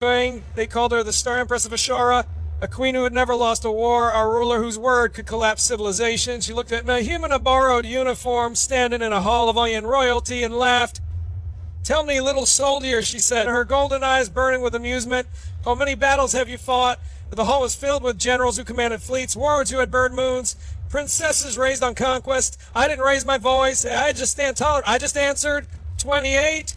They called her the Star Empress of Ashara, a queen who had never lost a war, a ruler whose word could collapse civilization. She looked at me, human, a borrowed uniform, standing in a hall of Oyen royalty, and laughed. "Tell me, little soldier," she said, her golden eyes burning with amusement, "how many battles have you fought?" The hall was filled with generals who commanded fleets, warlords who had burned moons, princesses raised on conquest. I didn't raise my voice. I just stand taller. I just answered, 28.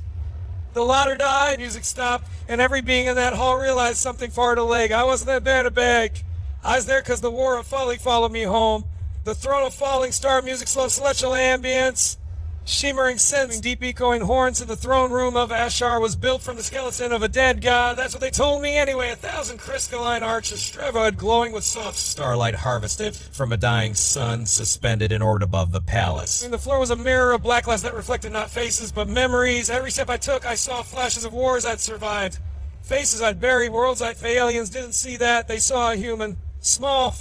The louder died, music stopped, and every being in that hall realized something far to leg. I wasn't there to beg. I was there because the war of folly followed me home. The throne of falling star music, slow celestial ambience, shimmering scents, deep echoing horns in the throne room of Ashar was built from the skeleton of a dead god. That's what they told me anyway. 1,000 crystalline arches, strevod glowing with soft starlight harvested from a dying sun suspended in orbit above the palace. And the floor was a mirror of black glass that reflected not faces but memories. Every step I took, I saw flashes of wars I'd survived. Faces I'd buried, worlds I'd failed. Aliens didn't see that. They saw a human. Small.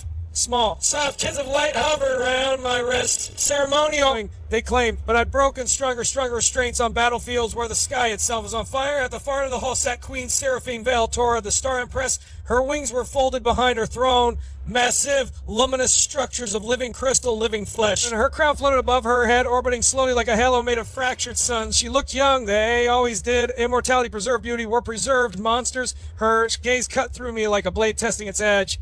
Soft kids of light hovered around my wrist. Ceremonial, they claimed, but I'd broken stronger restraints on battlefields where the sky itself was on fire. At the far end of the hall sat Queen Seraphine Valtora, the Star Empress. Her wings were folded behind her throne, massive, luminous structures of living crystal, living flesh. And her crown floated above her head, orbiting slowly like a halo made of fractured suns. She looked young, they always did. Immortality preserved beauty were preserved monsters. Her gaze cut through me like a blade testing its edge.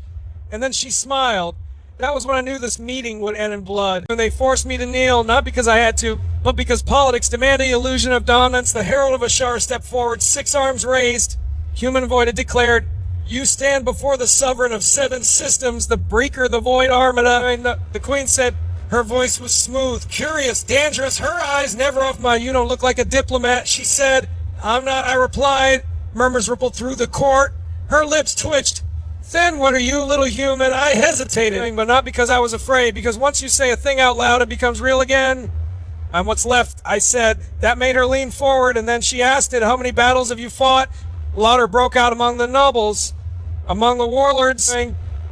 And then she smiled. That was when I knew this meeting would end in blood. When they forced me to kneel, not because I had to, but because politics demanded the illusion of dominance, the herald of Ashar stepped forward, 6 arms raised. Human void had declared, "You stand before the sovereign of 7 systems, the breaker, the void armada." And the queen said, her voice was smooth, curious, dangerous, her eyes never off my "you don't look like a diplomat." She said, "I'm not," I replied. Murmurs rippled through the court. Her lips twitched. "Then what are you, little human?" I hesitated, but not because I was afraid, because once you say a thing out loud, it becomes real again. "I'm what's left," I said. That made her lean forward, and then she asked it, "How many battles have you fought?" Laughter broke out among the nobles, among the warlords,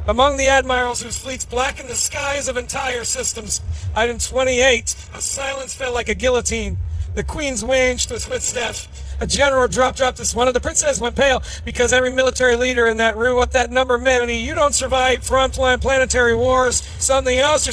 among the admirals whose fleets blackened the skies of entire systems. I'd been 28. A silence fell like a guillotine. The queen's winged with footsteps. A general dropped this one of the princess went pale because every military leader in that room, what that number meant. You don't survive frontline planetary wars. Something else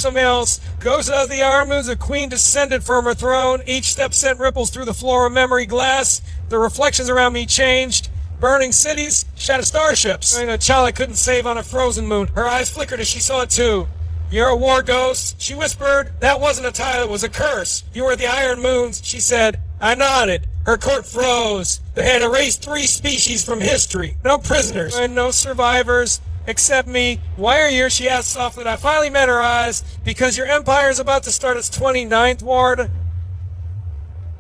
goes out of the arms. The queen descended from her throne. Each step sent ripples through the floor of memory glass. The reflections around me changed. Burning cities, shattered starships. A child I couldn't save on a frozen moon. Her eyes flickered as she saw it too. "You're a war ghost," she whispered. "That wasn't a title, it was a curse. You were the Iron Moons," she said. I nodded. Her court froze. They had erased 3 species from history. No prisoners. And no survivors. Except me. "Why are you here?" she asked softly. And I finally met her eyes. "Because your empire is about to start its 29th ward.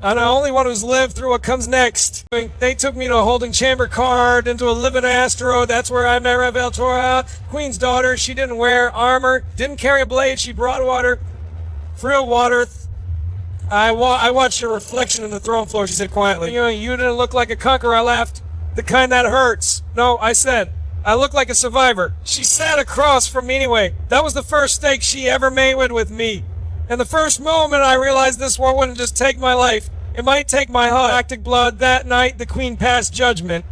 I'm the only one who's lived through what comes next." They took me to a holding chamber card, into a living asteroid. That's where I met Valtora, Queen's daughter. She didn't wear armor, didn't carry a blade. She brought water, real water. I watched her reflection in the throne floor, she said quietly. You didn't look like a conqueror," I laughed. "The kind that hurts." "No," I said. "I look like a survivor." She sat across from me anyway. That was the first stake she ever made with me. And the first moment I realized this war wouldn't just take my life. It might take my galactic blood. That night, the queen passed judgment.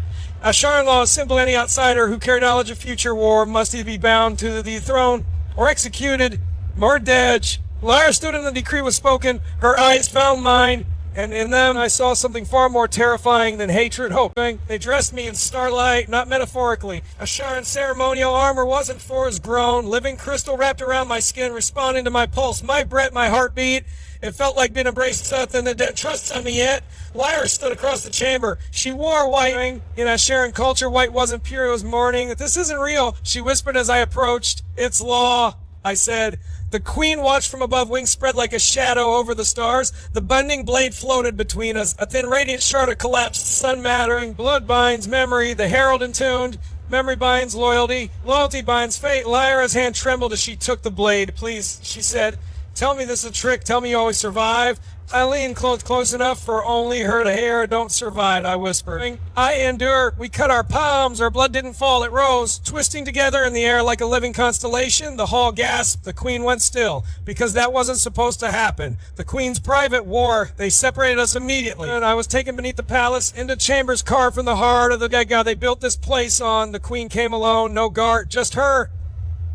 Asharan law is simple. Any outsider who carried knowledge of future war must either be bound to the throne or executed or dead. Lyra stood and the decree was spoken. Her eyes found mine, and in them I saw something far more terrifying than hatred, hope. They dressed me in starlight, not metaphorically. Asharan ceremonial armor wasn't forest grown. Living crystal wrapped around my skin, responding to my pulse, my breath, my heartbeat. It felt like being embraced something that didn't trust on me yet. Lyra stood across the chamber. She wore white. In Asharan culture, white wasn't pure, it was mourning. "This isn't real," she whispered as I approached. "It's law," I said. The queen watched from above, wings spread like a shadow over the stars. The bending blade floated between us. A thin radiant shard of collapsed sun mattering. Blood binds memory, the herald intuned. Memory binds loyalty. Loyalty binds fate. Lyra's hand trembled as she took the blade. "Please," she said, "tell me this is a trick. Tell me you always survive." I leaned close enough for only her to hear. Don't survive, I whispered. I endure. We cut our palms. Our blood didn't fall. It rose, twisting together in the air like a living constellation. The hall gasped. The queen went still, because that wasn't supposed to happen. The queen's private war. They separated us immediately. And I was taken beneath the palace into chambers carved from the heart of the dead god they built this place on. The queen came alone. No guard. Just her.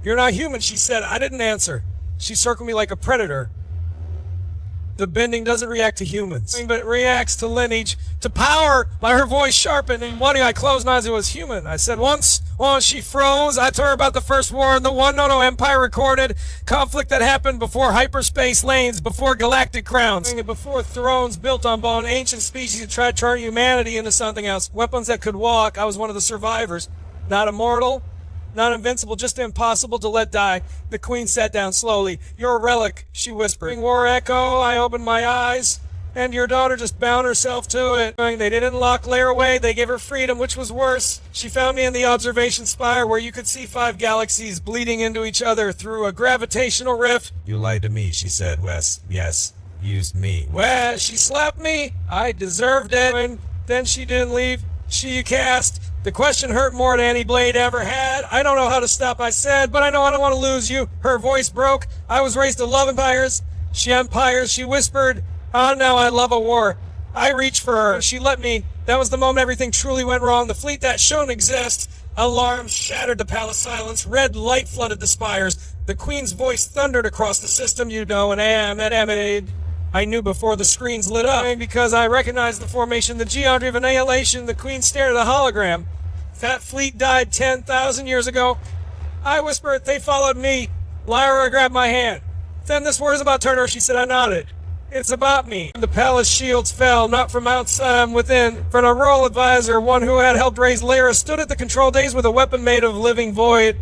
You're not human, she said. I didn't answer. She circled me like a predator. The bending doesn't react to humans, but it reacts to lineage, to power. By her voice sharpened, and one I closed my eyes, it was human. I said once, she froze. I told her about the first war and the one empire recorded conflict that happened before hyperspace lanes, before galactic crowns, before thrones built on bone, ancient species that tried to turn humanity into something else. Weapons that could walk. I was one of the survivors, not immortal, not invincible, just impossible to let die. The queen sat down slowly. You're a relic, she whispered. War echo. I opened my eyes, and your daughter just bound herself to it. They didn't lock Leia away. They gave her freedom, which was worse. She found me in the observation spire where you could see 5 galaxies bleeding into each other through a gravitational rift. You lied to me, she said, Wes. Yes, used me. Well, she slapped me. I deserved it. And then she didn't leave. She cast. The question hurt more than any blade ever had. I don't know how to stop, I said, but I know I don't want to lose you. Her voice broke. I was raised to love empires. She whispered. Oh, now I love a war. I reached for her. She let me. That was the moment everything truly went wrong. The fleet that shouldn't exist. Alarms shattered the palace silence. Red light flooded the spires. The queen's voice thundered across the system, I knew before the screens lit up, because I recognized the formation, the geometry of annihilation. The queen stared at a hologram. That fleet died 10,000 years ago. I whispered. They followed me. Lyra grabbed my hand. Then this war is about Turner, she said. I nodded. It's about me. The palace shields fell, not from outside, within. For a royal advisor, one who had helped raise Lyra, stood at the control days with a weapon made of living void.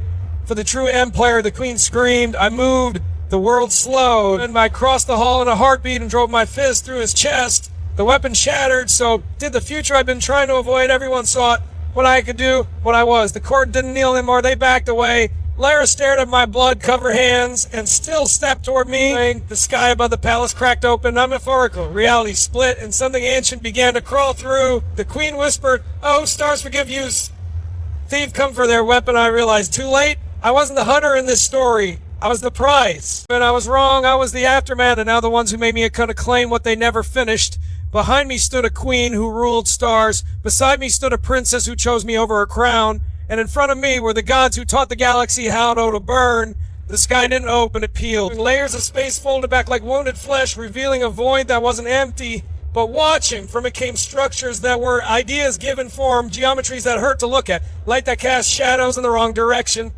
For the true empire, the queen screamed. I moved. The world slowed, and I crossed the hall in a heartbeat and drove my fist through his chest. The weapon shattered, so did the future I'd been trying to avoid. Everyone saw it, what I could do, what I was. The court didn't kneel anymore, they backed away. Lyra stared at my blood-covered hands and still stepped toward me. The sky above the palace cracked open, not metaphorical. Reality split, and something ancient began to crawl through. The queen whispered, oh, stars forgive you. Thief come for their weapon, I realized. Too late? I wasn't the hunter in this story. I was the prize. And I was wrong. I was the aftermath, and now the ones who made me kind of claim what they never finished. Behind me stood a queen who ruled stars. Beside me stood a princess who chose me over her crown. And in front of me were the gods who taught the galaxy how to burn. The sky didn't open, it peeled. Layers of space folded back like wounded flesh, revealing a void that wasn't empty. But watching, from it came structures that were ideas given form, geometries that hurt to look at, light that cast shadows in the wrong direction.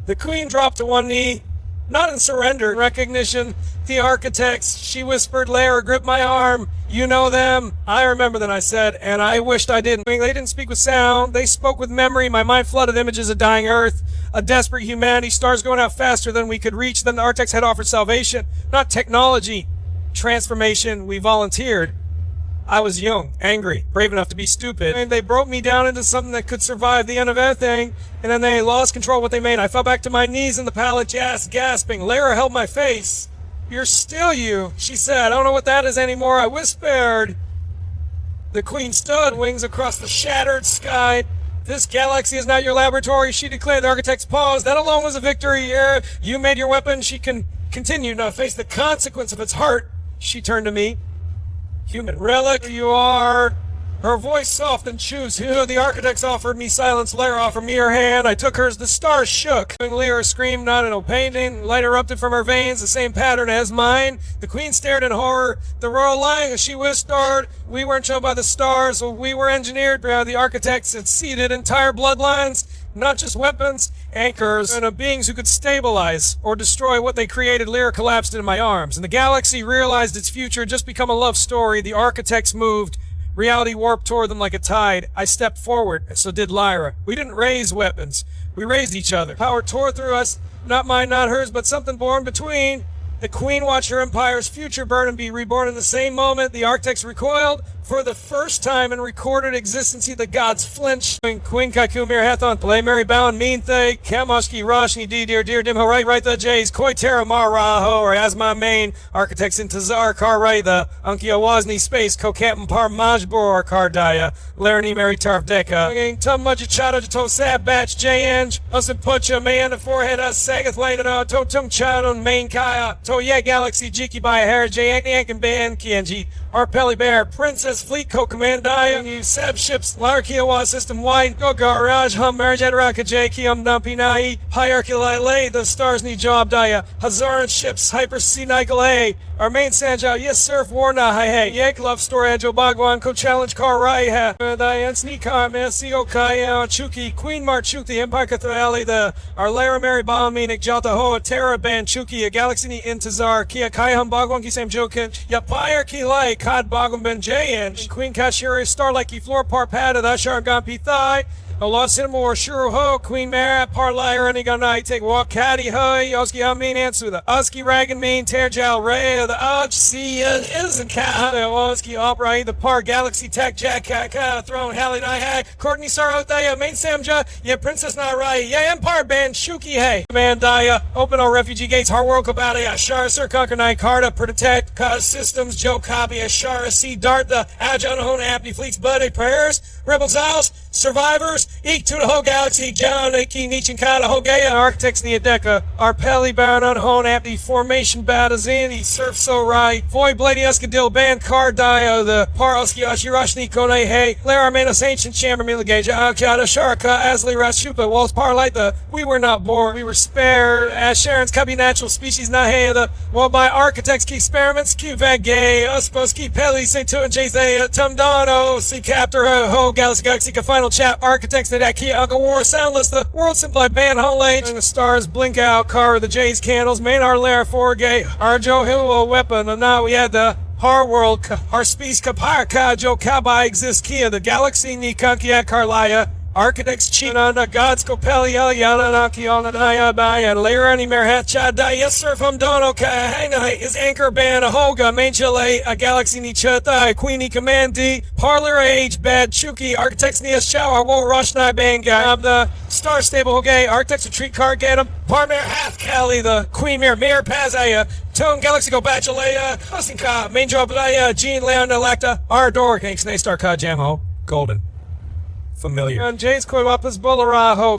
The queen dropped to one knee. Not in surrender, in recognition. The architects, she whispered. Lyra gripped my arm. You know them. I remember them, I said, and I wished I didn't. They didn't speak with sound. They spoke with memory. My mind flooded images of dying Earth, a desperate humanity, stars going out faster than we could reach. Then the architects had offered salvation, not technology, transformation. We volunteered. I was young, angry, brave enough to be stupid. And they broke me down into something that could survive the end of everything. And then they lost control of what they made. I fell back to my knees in the palace, gasping. Lyra held my face. You're still you, she said. I don't know what that is anymore. I whispered. The queen stood, wings across the shattered sky. This galaxy is not your laboratory, she declared. The architects paused. That alone was a victory. You made your weapon. She can continue now face the consequence of its heart. She turned to me. Human relic, you are. Her voice soft and choose. The architects offered me silence. Lyra offered me her hand. I took hers. The stars shook. Lyra screamed, not in a painting. Light erupted from her veins, the same pattern as mine. The queen stared in horror. The royal lying, she whispered. We weren't shown by the stars. We were engineered by the architects. It seeded entire bloodlines. Not just weapons, anchors, and of beings who could stabilize or destroy what they created. Lyra collapsed into my arms, and the galaxy realized its future had just become a love story. The architects moved. Reality warped toward them like a tide. I stepped forward, so did Lyra. We didn't raise weapons. We raised each other. Power tore through us. Not mine, not hers, but something born between. The queen watched her empire's future burn and be reborn in the same moment. The architects recoiled, For the first time in recorded existence, the gods flinch. Queen Kakumir Hathon, Play Mary Bound, Mean Thay, Kamoshki, Roshni, Dear Dimho, right the Jays, Koitera, Maraho, or as my main architects in Tazar, Kar the Unkia Wazni Space, Kokapin Par Majbor, Kardaya, Laramie Mary Tarf Deka, Tum Mujachata, To Sab Batch, J-Eng, Usin Pucha, Man, the Forehead, Sagath Lane, Totum Chadon, Main Kaya, Toye Galaxy, Jiki by a Hair, J. Ank Ban, Kienji, Arpelli Bear, Princess Fleet Co-Commandai, Seb Ships, Larkiawa System White, Gogar Raj, Hum Marjet Raka J, Kiam Dumpy Nai, Hierarchy Lay, the Stars Need Job Daya, Hazaran Ships, Hyper C Nickel A, our main Sanjao, Yes Surf Warna, Hi Hey, Yank Love Storage, Obagwan, Co Challenge Car Raiha, Diane Sneakar, Masio Kaya, Chuki, Queen Marchuki, Empire Cathali, the Arlara Mary Balminik, Jalta Hoa, Terra Band Chuki, a Galaxy Intazar, Kia Kai Hum Bagwan Kisam Jokin, Yapire Ki Lai, Kad Bagwan Ben J, Queen Kashiri, Starlight Ki Floor Parpada, Ashar Gampi Thai. A lot Cinema Shuru Ho, Queen Mara, Parlay, Running on Night, Take Walk, Caddy Ho, Yoski Amin, Answer the Uski Ragan Mean, Terjal Ray, the Uch, See, Isn't Cat, the Oski Opera, the Par Galaxy Tech, Jack, Throne, Hallie, Hack, Courtney Sarotaya, Main Samja, yeah, Princess Narai, yeah, Empire Band, Shuki, hey, Mandaya, Open All Refugee Gates, Hard World Kabata, Shara, Sir Conquer Night, Carta, Protect, Cause Systems, Joe Copy, Shara, C, Dart, the Adjon, Hona, Happy Fleets, Buddy, Prayers, Rebels House, Survivors, Eek to the whole galaxy, John, Eki, Nichin, Kata, Hogea, Architects, Neodeka, Arpelli, Baron, Unhone, Apti, Formation, Batazini, Surf So Right, Void, Blady, Uskadil, Band, Cardio, the Paroski, Ashirashni, Kone, Hey, Lara, Manos, Ancient, Chamber, Milagage, Akata, Sharaka, Asli, Rashupa, Walls, Parlight, the We Were Not Born, We Were Spared, Sharon's Cubby Natural Species, Nahe, the Well by Architects, Key Experiments, Q Vagay, Uspos, Key Pelly, St. Tuan, Jay, Tumdano, Sea Captor, Ho, Galaxy, Final Chat, Architects, the Kia, Uncle War, Soundless, the World Simplified Band, Home Lane, and the Stars blink out, Car, the Jays, Candles, Main Arlair, Forgay, Arjo, Hill, Weapon, and now we had the Har World, Har Space, Kapar, Kajo, Kabai, Exist, Kia, the Galaxy, Nikankia, Karlaya, Architects, China, Gods, Kopeli, Eliana, Nakiana, Naya, Lairani, Merhat, Chadai, Yes, Surf, Dono, Kahana, is Anchor Band, a Hoga, Main Chile, a Galaxy, Nichata, Queenie, Command D, Parlor Age, Bad, Chuki, Architects, Nias, Chow, War, Roshnai, Banga, the Star Stable, Hogay, Architects, Retreat, Card, Gatum, Parmare, Hath, Kali, the Queen Mare, Mayor, Pazaya, Tone, Galaxy, Go, Bachelaya, Husinka, Main Job, Jean, Leon, Lacta, Ardor, King, Snake, Star, Ka, Jamho, Golden. Familiar. And James Koiwapas Bolaraho.